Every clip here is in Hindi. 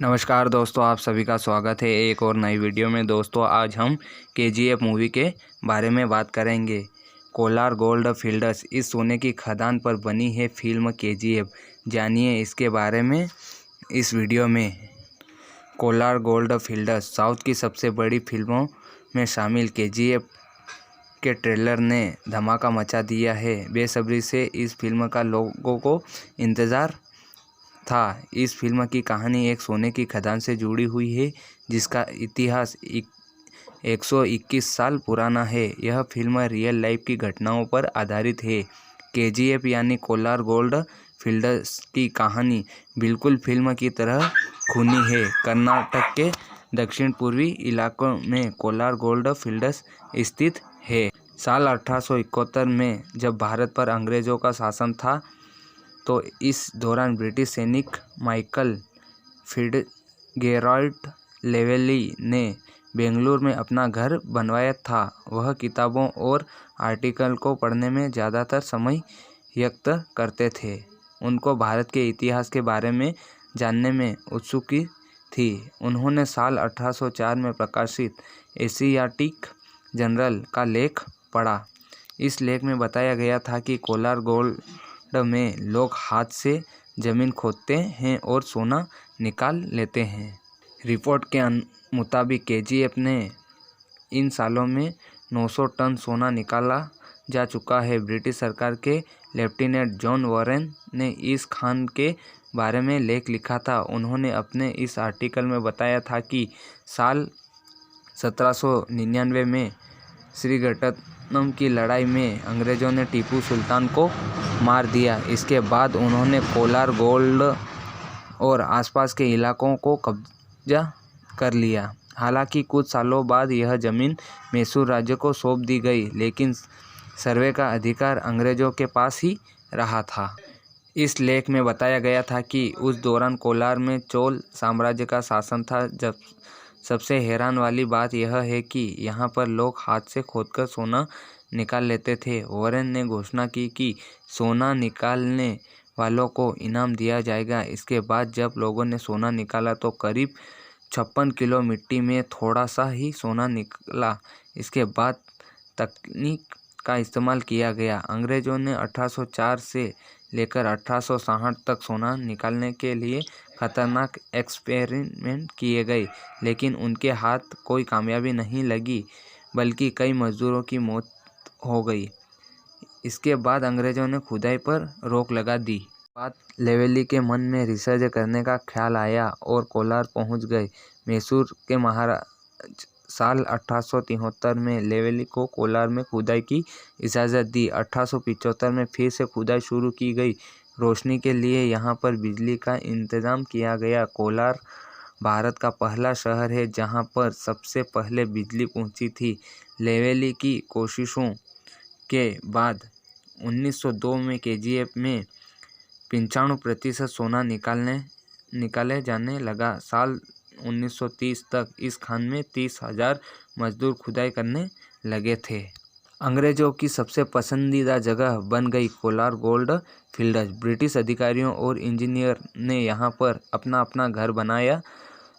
नमस्कार दोस्तों, आप सभी का स्वागत है एक और नई वीडियो में। दोस्तों आज हम केजीएफ मूवी के बारे में बात करेंगे। कोलार गोल्ड फील्ड्स इस सोने की खदान पर बनी है फिल्म केजीएफ। जानिए इसके बारे में इस वीडियो में। कोलार गोल्ड फील्ड्स साउथ की सबसे बड़ी फिल्मों में शामिल केजीएफ के ट्रेलर ने धमाका मचा दिया है। बेसब्री से इस फिल्म का लोगों को इंतज़ार था। इस फिल्म की कहानी एक सोने की खदान से जुड़ी हुई है जिसका इतिहास 121 साल पुराना है। यह फिल्म रियल लाइफ की घटनाओं पर आधारित है। केजीएफ यानी कोलार गोल्ड फील्ड्स की कहानी बिल्कुल फिल्म की तरह खूनी है। कर्नाटक के दक्षिण पूर्वी इलाकों में कोलार गोल्ड फील्ड्स स्थित है। साल 1871 में जब भारत पर अंग्रेज़ों का शासन था तो इस दौरान ब्रिटिश सैनिक माइकल फिट्ज़जेराल्ड लेवेली ने बेंगलुरु में अपना घर बनवाया था। वह किताबों और आर्टिकल को पढ़ने में ज़्यादातर समय व्यक्त करते थे। उनको भारत के इतिहास के बारे में जानने में उत्सुकी थी। उन्होंने साल 1804 में प्रकाशित एशियाटिक जर्नल का लेख पढ़ा। इस लेख में बताया गया था कि कोलार गोल्ड में लोग हाथ से ज़मीन खोदते हैं और सोना निकाल लेते हैं। रिपोर्ट के मुताबिक केजीएफ ने इन सालों में 900 टन सोना निकाला जा चुका है। ब्रिटिश सरकार के लेफ्टिनेंट जॉन वॉरेन ने इस खान के बारे में लेख लिखा था। उन्होंने अपने इस आर्टिकल में बताया था कि साल 1799 में श्रीरंगपट्टनम की लड़ाई में अंग्रेज़ों ने टीपू सुल्तान को मार दिया। इसके बाद उन्होंने कोलार गोल्ड और आसपास के इलाकों को कब्जा कर लिया। हालांकि कुछ सालों बाद यह ज़मीन मैसूर राज्य को सौंप दी गई, लेकिन सर्वे का अधिकार अंग्रेज़ों के पास ही रहा था। इस लेख में बताया गया था कि उस दौरान कोलार में चोल साम्राज्य का शासन था। जब सबसे हैरान वाली बात यह है कि यहाँ पर लोग हाथ से खोदकर सोना निकाल लेते थे। वॉरेन ने घोषणा की कि सोना निकालने वालों को इनाम दिया जाएगा। इसके बाद जब लोगों ने सोना निकाला तो करीब 56 किलो मिट्टी में थोड़ा सा ही सोना निकला। इसके बाद तकनीक का इस्तेमाल किया गया। अंग्रेज़ों ने 1804 से लेकर 1860 तक सोना निकालने के लिए खतरनाक एक्सपेरिमेंट किए गए, लेकिन उनके हाथ कोई कामयाबी नहीं लगी, बल्कि कई मजदूरों की मौत हो गई। इसके बाद अंग्रेज़ों ने खुदाई पर रोक लगा दी। बात लेवेली के मन में रिसर्च करने का ख्याल आया और कोलार पहुंच गए। मैसूर के महाराज साल 1873 में लेवेली को कोलार में खुदाई की इजाज़त दी। 1875 में फिर से खुदाई शुरू की गई। रोशनी के लिए यहाँ पर बिजली का इंतज़ाम किया गया। कोलार भारत का पहला शहर है जहाँ पर सबसे पहले बिजली पहुँची थी। लेवेली की कोशिशों के बाद 1902 में केजीएफ में 95% सोना निकाले जाने लगा। साल 1930 तक इस खान में 30,000 मजदूर खुदाई करने लगे थे। अंग्रेज़ों की सबसे पसंदीदा जगह बन गई कोलार गोल्ड फील्ड्स। ब्रिटिश अधिकारियों और इंजीनियर ने यहाँ पर अपना अपना घर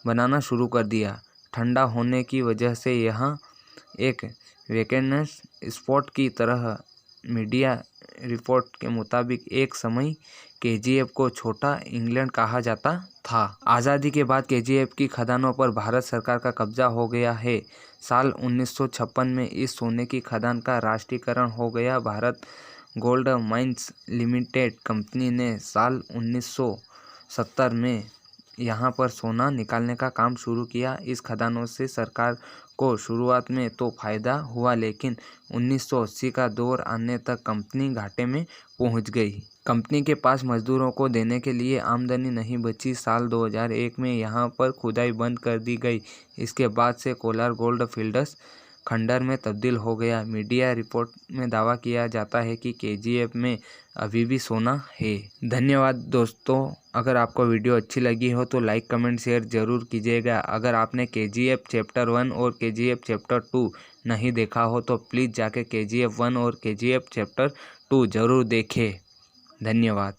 बनाना शुरू कर दिया। ठंडा होने की वजह से यहाँ एक वेकेशन स्पॉट की तरह। मीडिया रिपोर्ट के मुताबिक एक समय केजीएफ को छोटा इंग्लैंड कहा जाता था। आज़ादी के बाद केजीएफ की खदानों पर भारत सरकार का कब्जा हो गया है। साल 1956 में इस सोने की खदान का राष्ट्रीयकरण हो गया। Bharat gold mines limited company ने साल 1970 में यहाँ पर सोना निकालने का काम शुरू किया। इस खदानों से सरकार को शुरुआत में तो फ़ायदा हुआ, लेकिन 1980 का दौर आने तक कंपनी घाटे में पहुँच गई। कंपनी के पास मजदूरों को देने के लिए आमदनी नहीं बची। साल 2001 में यहाँ पर खुदाई बंद कर दी गई। इसके बाद से कोलार गोल्ड फील्ड्स खंडर में तब्दील हो गया। मीडिया रिपोर्ट में दावा किया जाता है कि केजीएफ में अभी भी सोना है। धन्यवाद दोस्तों, अगर आपको वीडियो अच्छी लगी हो तो लाइक कमेंट शेयर ज़रूर कीजिएगा। अगर आपने केजीएफ चैप्टर 1 और केजीएफ चैप्टर 2 नहीं देखा हो तो प्लीज़ जाके केजीएफ 1 और केजीएफ चैप्टर 2 ज़रूर देखें। धन्यवाद।